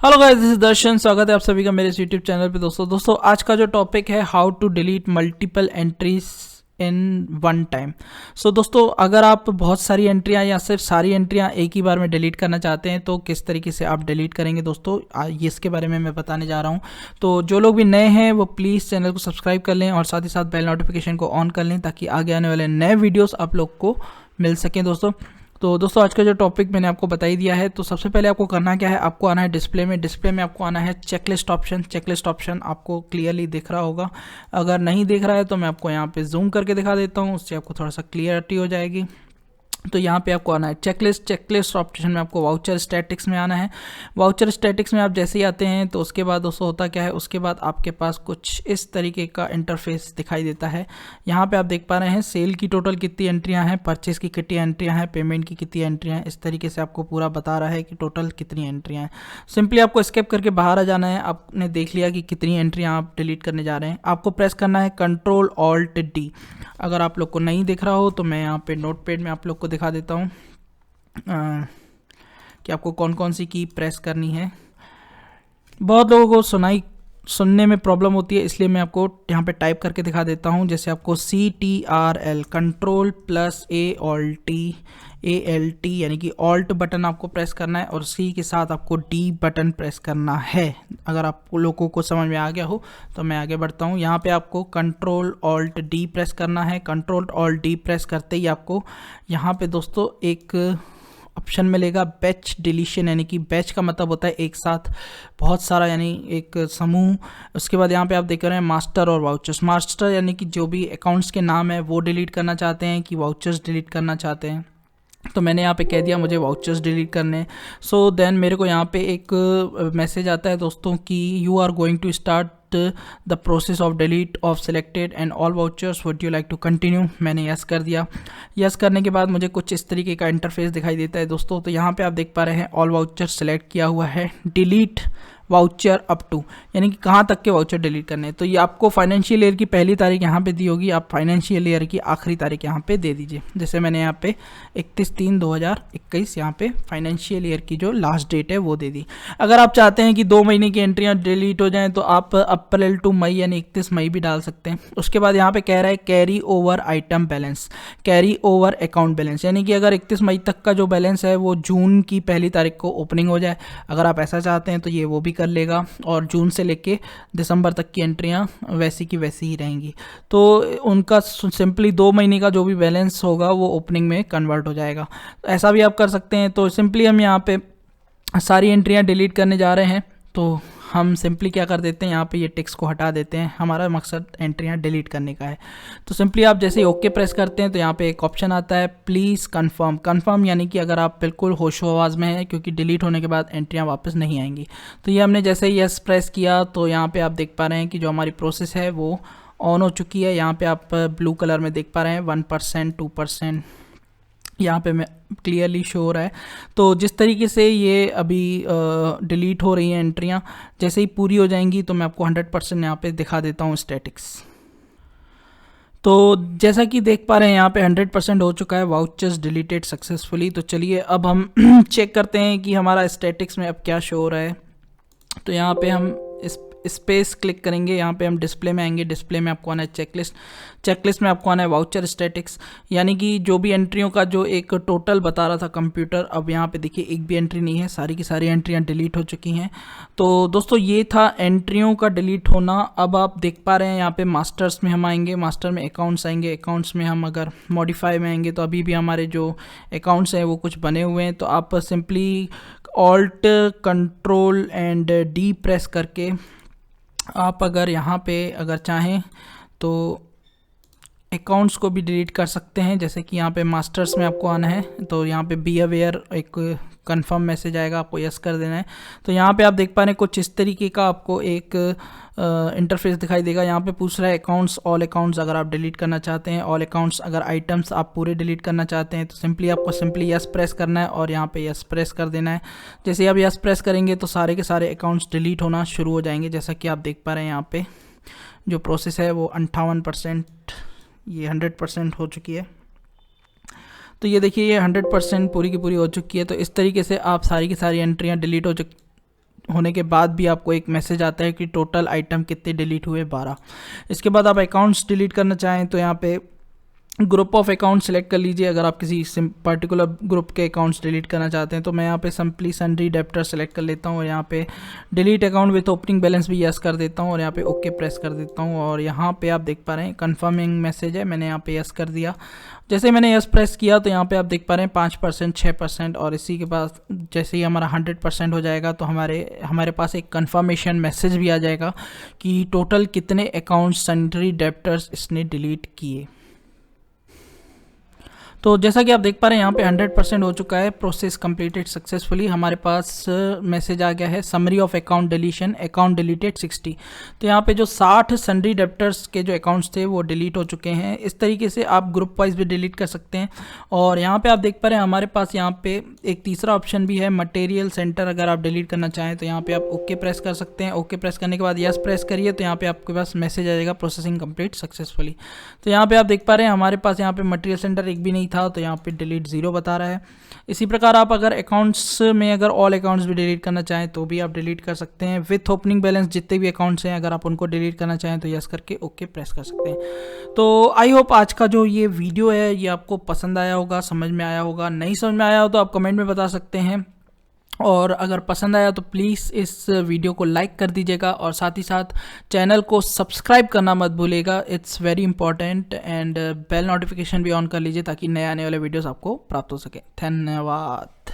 Hello guys, this is दर्शन। स्वागत है आप सभी का मेरे इस यूट्यूब चैनल पे। दोस्तों आज का जो टॉपिक है how to delete multiple entries in one time. दोस्तों अगर आप बहुत सारी एंट्रियां या सिर्फ सारी एंट्रियां एक ही बार में डिलीट करना चाहते हैं तो किस तरीके से आप डिलीट करेंगे दोस्तों, ये इसके बारे में मैं बताने जा रहा हूं। तो जो लोग भी नए हैं वो प्लीज़ चैनल को सब्सक्राइब कर लें और साथ ही साथ बेल नोटिफिकेशन को ऑन कर लें ताकि आगे आने वाले नए वीडियोज़ आप लोग को मिल सकें दोस्तों आज का जो टॉपिक मैंने आपको बता ही दिया है। तो सबसे पहले आपको करना क्या है, आपको आना है डिस्प्ले में आपको आना है चेकलिस्ट ऑप्शन आपको क्लियरली दिख रहा होगा। अगर नहीं दिख रहा है तो मैं आपको यहाँ पे जूम करके दिखा देता हूँ, उससे आपको थोड़ा सा क्लियरिटी हो जाएगी। तो यहाँ पे आपको आना है चेकलिस्ट ऑप्शन में आपको वाउचर स्टैटिक्स में आना है। वाउचर स्टैटिक्स में आप जैसे ही आते हैं तो उसके बाद दोस्तों होता क्या है, उसके बाद आपके पास कुछ इस तरीके का इंटरफेस दिखाई देता है। यहाँ पे आप देख पा रहे हैं सेल की टोटल कितनी एंट्रियाँ हैं, परचेस की कितनी एंट्रियाँ हैं, पेमेंट की कितनी एंट्रियाँ हैं। इस तरीके से आपको पूरा बता रहा है कि टोटल कितनी एंट्रियाँ हैं। सिंपली आपको स्किप करके बाहर आ जाना है। आपने देख लिया कि कितनी एंट्रियाँ आप डिलीट करने जा रहे हैं। आपको प्रेस करना है Ctrl+Alt+D। अगर आप लोग को नहीं दिख रहा हो तो मैं यहाँ पे नोटपैड में आप लोग को दिखा देता हूँ कि आपको कौन कौन सी की प्रेस करनी है। बहुत लोगों को सुनने में प्रॉब्लम होती है, इसलिए मैं आपको यहाँ पे टाइप करके दिखा देता हूँ। जैसे आपको CTRL Ctrl+ALT यानी कि ऑल्ट बटन आपको प्रेस करना है और C के साथ आपको D बटन प्रेस करना है। अगर आप लोगों को समझ में आ गया हो तो मैं आगे बढ़ता हूँ। यहाँ पे आपको Ctrl+Alt+D प्रेस करना है। Ctrl+Alt+D प्रेस करते ही आपको यहाँ पे दोस्तों एक ऑप्शन मिलेगा बैच डिलीशन, यानी कि बैच का मतलब होता है एक साथ बहुत सारा, यानी एक समूह। उसके बाद यहाँ पे आप देख रहे हैं मास्टर और वाउचर्स। मास्टर यानी कि जो भी अकाउंट्स के नाम है वो डिलीट करना चाहते हैं कि वाउचर्स डिलीट करना चाहते हैं। तो मैंने यहाँ पे कह दिया मुझे वाउचर्स डिलीट करने। सो देन मेरे को यहाँ पे एक मैसेज आता है दोस्तों कि you are going to start the process of delete of selected and all vouchers, would you like to continue. मैंने यस कर दिया। यस करने के बाद मुझे कुछ इस तरीके का इंटरफेस दिखाई देता है दोस्तों। तो यहाँ पे आप देख पा रहे हैं ऑल वाउचर सेलेक्ट किया हुआ है, डिलीट वाउचर अप टू, यानी कि कहाँ तक के वाउचर डिलीट करने हैं। तो ये आपको फाइनेंशियल ईयर की पहली तारीख यहाँ पे दी होगी, आप फाइनेंशियल ईयर की आखिरी तारीख यहाँ पे दे दीजिए। जैसे मैंने यहाँ पे 31/3/2021 यहाँ पे फाइनेंशियल ईयर की जो लास्ट डेट है वो दे दी। अगर आप चाहते हैं कि 2 महीने की एंट्रियाँ डिलीट हो जाएँ तो आप अप्रैल टू मई यानी 31 मई भी डाल सकते हैं। उसके बाद यहाँ पे कह रहा है carry over item balance, carry over account balance, यानी कि अगर 31 मई तक का जो बैलेंस है वो जून की पहली तारीख को ओपनिंग हो जाए। अगर आप ऐसा चाहते हैं तो ये वो भी कर लेगा और जून से लेके दिसंबर तक की एंट्रियां वैसी की वैसी ही रहेंगी। तो उनका सिंपली 2 महीने का जो भी बैलेंस होगा वो ओपनिंग में कन्वर्ट हो जाएगा। ऐसा भी आप कर सकते हैं। तो सिंपली हम यहाँ पे सारी एंट्रियां डिलीट करने जा रहे हैं। तो हम सिंपली क्या कर देते हैं, यहाँ पे ये टेक्स्ट को हटा देते हैं। हमारा मकसद एंट्रियां डिलीट करने का है। तो सिंपली आप जैसे ही ओके प्रेस करते हैं तो यहाँ पे एक ऑप्शन आता है प्लीज़ कन्फर्म यानी कि अगर आप बिल्कुल होशो आवाज़ में हैं, क्योंकि डिलीट होने के बाद एंट्रियां वापस नहीं आएंगी। तो ये हमने जैसे ही यस प्रेस किया तो यहाँ पर आप देख पा रहे हैं कि जो हमारी प्रोसेस है वो ऑन हो चुकी है। यहाँ पर आप ब्लू कलर में देख पा रहे हैं 1%, 2%, यहाँ पे मैं क्लियरली शो हो रहा है। तो जिस तरीके से ये अभी डिलीट हो रही हैं एंट्रियाँ, जैसे ही पूरी हो जाएंगी तो मैं आपको 100% यहाँ पे दिखा देता हूँ स्टैटिक्स। तो जैसा कि देख पा रहे हैं यहाँ पे 100% हो चुका है, वाउचर्स डिलीटेड सक्सेसफुली। तो चलिए अब हम चेक करते हैं कि हमारा स्टैटिक्स में अब क्या शो हो रहा है। तो यहाँ पे हम इस स्पेस क्लिक करेंगे, यहाँ पे हम डिस्प्ले में आएंगे। डिस्प्ले में आपको आना है चेकलिस्ट में आपको आना है वाउचर स्टैटिक्स, यानी कि जो भी एंट्रियों का जो एक टोटल बता रहा था कंप्यूटर, अब यहाँ पे देखिए एक भी एंट्री नहीं है, सारी की सारी एंट्रियाँ डिलीट हो चुकी हैं। तो दोस्तों ये था एंट्रियों का डिलीट होना। अब आप देख पा रहे हैं यहाँ पे मास्टर्स में हम आएंगे, मास्टर में अकाउंट्स आएंगे, अकाउंट्स में हम अगर मॉडिफाई में आएंगे तो अभी भी हमारे जो अकाउंट्स हैं वो कुछ बने हुए हैं। तो आप सिंपली ऑल्ट Ctrl+D प्रेस करके आप अगर यहाँ पे अगर चाहें तो अकाउंट्स को भी डिलीट कर सकते हैं। जैसे कि यहाँ पे मास्टर्स में आपको आना है, तो यहाँ पे बी अवेयर एक कंफर्म मैसेज आएगा, आपको यस कर देना है। तो यहाँ पे आप देख पा रहे हैं कुछ इस तरीके का आपको एक इंटरफेस दिखाई देगा। यहाँ पे पूछ रहा है अकाउंट्स, ऑल अकाउंट्स अगर आप डिलीट करना चाहते हैं, ऑल अकाउंट्स अगर आइटम्स आप पूरे डिलीट करना चाहते हैं तो सिंपली आपको यस प्रेस करना है और यहाँ पे यस प्रेस कर देना है। जैसे ही आप यस प्रेस करेंगे तो सारे के सारे अकाउंट्स डिलीट होना शुरू हो जाएंगे। जैसा कि आप देख पा रहे हैं यहाँ पे जो प्रोसेस है वो 58%, ये 100% हो चुकी है। तो ये देखिए ये 100% पूरी की पूरी हो चुकी है। तो इस तरीके से आप सारी की सारी एंट्रियाँ डिलीट होने के बाद भी आपको एक मैसेज आता है कि टोटल आइटम कितने डिलीट हुए, 12। इसके बाद आप अकाउंट्स डिलीट करना चाहें तो यहाँ पे ग्रुप ऑफ अकाउंट सेलेक्ट कर लीजिए। अगर आप किसी पर्टिकुलर ग्रुप के अकाउंट्स डिलीट करना चाहते हैं तो मैं यहाँ पे सिंपली सन्ड्री डेप्टर सेलेक्ट कर लेता हूँ और यहाँ पे delete account with opening balance भी यस कर देता हूँ और यहाँ पे ओके प्रेस कर देता हूँ। और यहाँ पे आप देख पा रहे हैं कन्फर्मिंग मैसेज है, मैंने यहाँ पे यस कर दिया। जैसे मैंने यस प्रेस किया तो यहाँ पे आप देख पा रहे हैं 5%, 6%, और इसी के बाद जैसे ही हमारा 100% हो जाएगा तो हमारे पास एक कन्फर्मेशन मैसेज भी आ जाएगा कि टोटल कितने अकाउंट्स सन्ड्री डेप्टर्स इसने डिलीट किए। तो जैसा कि आप देख पा रहे हैं यहाँ पे 100% हो चुका है, प्रोसेस कंप्लीटेड सक्सेसफुली। हमारे पास मैसेज आ गया है summary of account deletion, account deleted 60। तो यहाँ पे जो 60 सन्ड्री डेप्टर्स के जो अकाउंट्स थे वो डिलीट हो चुके हैं। इस तरीके से आप ग्रुप वाइज भी डिलीट कर सकते हैं। और यहाँ पे आप देख पा रहे हैं हमारे पास यहाँ पे एक तीसरा ऑप्शन भी है, मटेरियल सेंटर। अगर आप डिलीट करना चाहें तो यहाँ पे आप ओके प्रेस कर सकते हैं। ओके प्रेस करने के बाद यस प्रेस करिए तो यहाँ पे आपके पास मैसेज आ जाएगा प्रोसेसिंग कंप्लीट सक्सेसफुली। तो यहाँ पे आप देख पा रहे हैं हमारे पास यहाँ पे मटेरियल सेंटर एक भी नहीं था तो यहाँ पे डिलीट 0 बता रहा है। इसी प्रकार आप अगर अकाउंट्स में अगर ऑल अकाउंट्स भी डिलीट करना चाहें तो भी आप डिलीट कर सकते हैं। विथ ओपनिंग बैलेंस जितने भी अकाउंट्स हैं अगर आप उनको डिलीट करना चाहें तो यस करके ओके प्रेस कर सकते हैं। तो आई होप आज का जो ये वीडियो है ये आपको पसंद आया होगा, समझ में आया होगा। नहीं समझ में आया हो तो आप कमेंट में बता सकते हैं, और अगर पसंद आया तो प्लीज़ इस वीडियो को लाइक कर दीजिएगा और साथ ही साथ चैनल को सब्सक्राइब करना मत भूलिएगा, it's very important. And bell notification भी ऑन कर लीजिए ताकि नए आने वाले वीडियोस आपको प्राप्त हो सके। धन्यवाद।